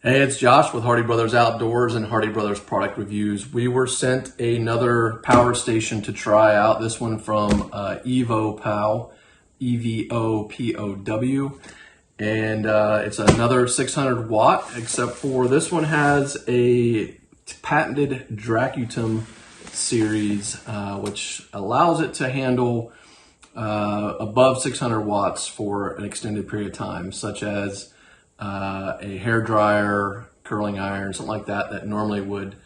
Hey, it's Josh with Hardy Brothers Outdoors and Hardy Brothers Product Reviews. We were sent another power station to try out. This one from Evopow, EVOPOW. And it's another 600 watt, except for this one has a patented Dracutum series, which allows it to handle above 600 watts for an extended period of time, such as a hair dryer, curling iron, something like that, that normally would,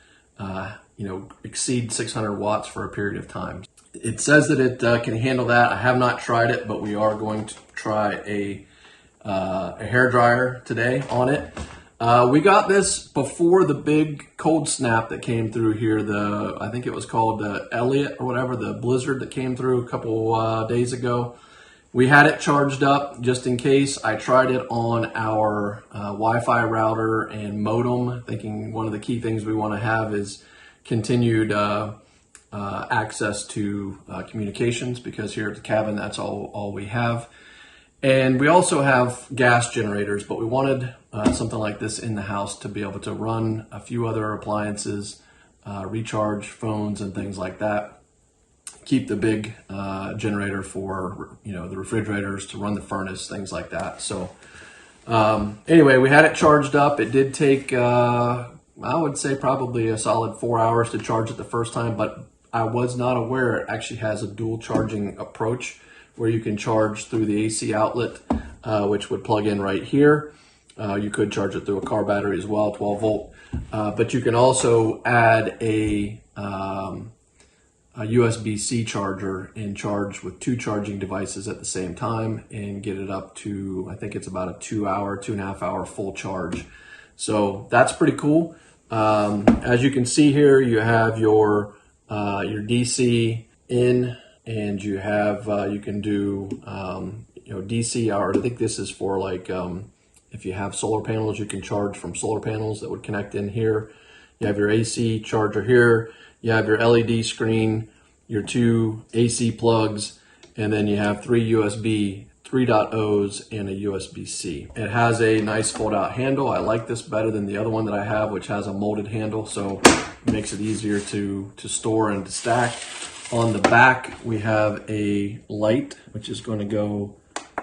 exceed 600 watts for a period of time. It says that it can handle that. I have not tried it, but we are going to try a hair dryer today on it. We got this before the big cold snap that came through here. I think it was called the Elliott or whatever, the blizzard that came through a couple days ago. We had it charged up just in case. I tried it on our Wi-Fi router and modem, thinking one of the key things we want to have is continued access to communications, because here at the cabin, that's all we have. And we also have gas generators, but we wanted something like this in the house to be able to run a few other appliances, recharge phones and things like that. Keep the big generator for the refrigerators, to run the furnace, things like that. So anyway, we had it charged up. It did take I would say probably a solid 4 hours to charge it the first time, but I was not aware it actually has a dual charging approach where you can charge through the AC outlet, which would plug in right here. You could charge it through a car battery as well, 12 volt, but you can also add a USB-C charger and charge with two charging devices at the same time and get it up to, I think it's about a 2.5 hour full charge. So that's pretty cool. As you can see here, you have your DC in, and you have you can do DC, or I think this is for like if you have solar panels, you can charge from solar panels that would connect in here. You have your AC charger here. You have your LED screen, your two AC plugs, and then you have three USB 3.0s and a USB-C. It has a nice fold-out handle. I like this better than the other one that I have, which has a molded handle, so it makes it easier to store and to stack. On the back, we have a light, which is going to go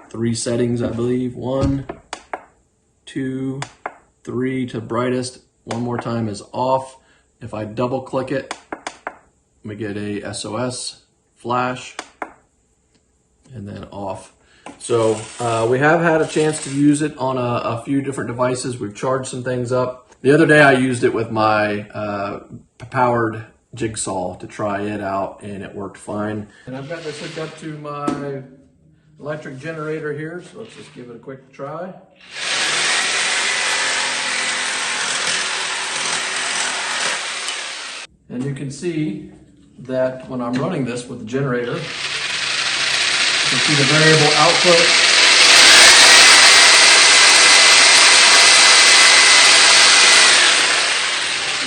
3 settings, I believe. 1, 2, 3 to brightest. One more time is off. If I double click it, we get a SOS flash, and then off. So we have had a chance to use it on a few different devices. We've charged some things up. The other day I used it with my powered jigsaw to try it out, and it worked fine. And I've got this hooked up to my electric generator here, so let's just give it a quick try. And you can see that when I'm running this with the generator, you can see the variable output.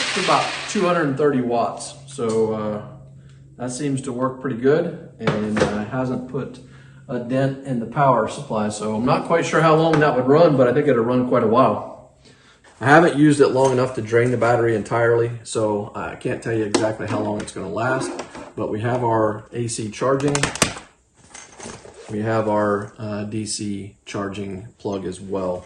It's about 230 watts. So that seems to work pretty good, and hasn't put a dent in the power supply. So I'm not quite sure how long that would run, but I think it'll run quite a while. I haven't used it long enough to drain the battery entirely, so I can't tell you exactly how long it's going to last. But we have our AC charging. We have our DC charging plug as well.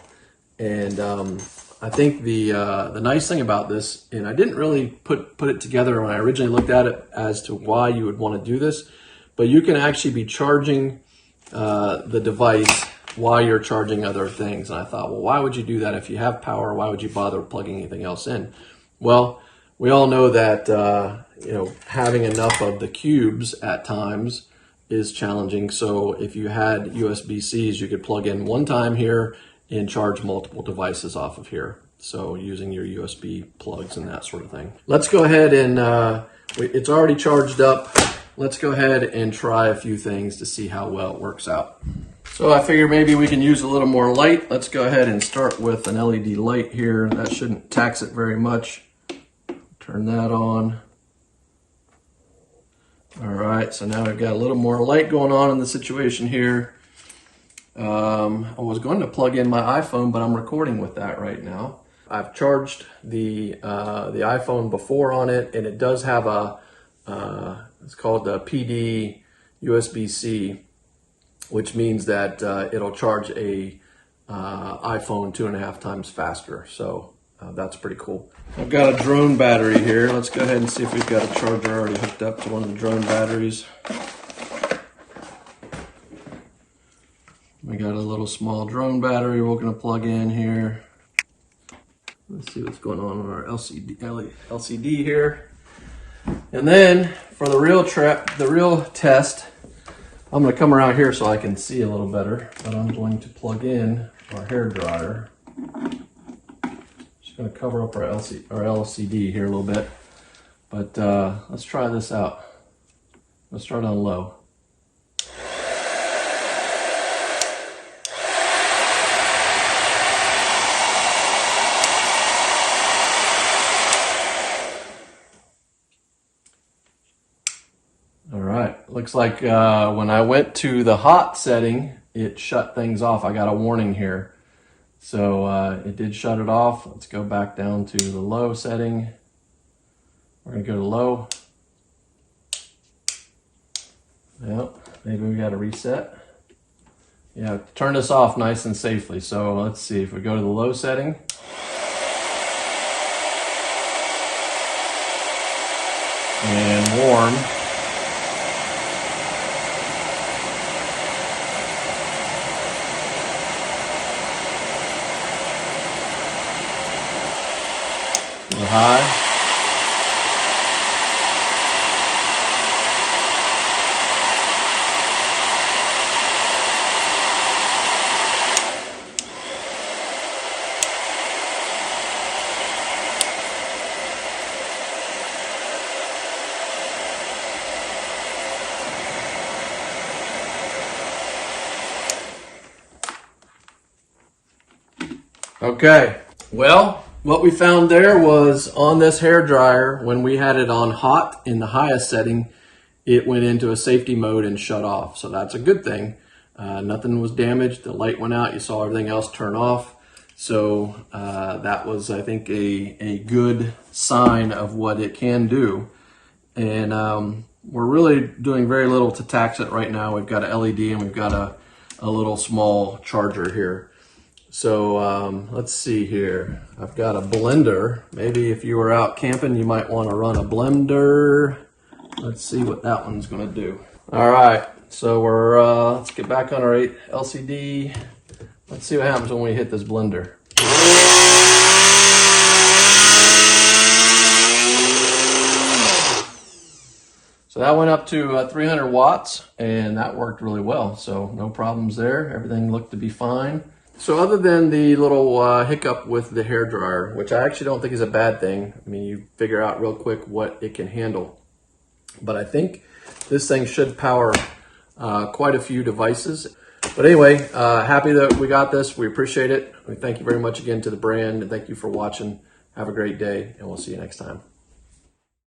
And I think the nice thing about this, and I didn't really put it together when I originally looked at it as to why you would want to do this, but you can actually be charging the device while you're charging other things. And I thought, well, why would you do that? If you have power, why would you bother plugging anything else in? Well, we all know that having enough of the cubes at times is challenging. So if you had USB-Cs, you could plug in one time here and charge multiple devices off of here. So using your USB plugs and that sort of thing. Let's go ahead and, it's already charged up. Let's go ahead and try a few things to see how well it works out. So I figure maybe we can use a little more light. Let's go ahead and start with an LED light here. That shouldn't tax it very much. Turn that on. All right, so now we've got a little more light going on in the situation here. I was going to plug in my iPhone, but I'm recording with that right now. I've charged the iPhone before on it, and it does have a it's called the PD USB-C, which means that it'll charge a iPhone 2.5 times faster. So that's pretty cool. I've got a drone battery here. Let's go ahead and see if we've got a charger already hooked up to one of the drone batteries. We got a little small drone battery we're going to plug in here. Let's see what's going on our LCD here. And then for the real test, I'm going to come around here so I can see a little better. But I'm going to plug in our hair dryer. Just going to cover up our LCD here a little bit. But let's try this out. Let's start on low. Looks like when I went to the hot setting, it shut things off. I got a warning here. So it did shut it off. Let's go back down to the low setting. We're going to go to low. Yep, maybe we got to reset. Yeah, turn this off nice and safely. So let's see if we go to the low setting. And warm. High. Okay, well, what we found there was on this hair dryer, when we had it on hot in the highest setting, it went into a safety mode and shut off. So that's a good thing. Nothing was damaged. The light went out. You saw everything else turn off. So that was, I think, a good sign of what it can do. And we're really doing very little to tax it right now. We've got an LED and we've got a little small charger here. So let's see here. I've got a blender. Maybe if you were out camping, you might want to run a blender. Let's see what that one's going to do. All right, so let's get back on our LCD. Let's see what happens when we hit this blender. So that went up to 300 watts, and that worked really well. So no problems there. Everything looked to be fine. So other than the little hiccup with the hair dryer, which I actually don't think is a bad thing. I mean, you figure out real quick what it can handle. But I think this thing should power quite a few devices. But anyway, happy that we got this. We appreciate it. We thank you very much again to the brand, and thank you for watching. Have a great day, and we'll see you next time.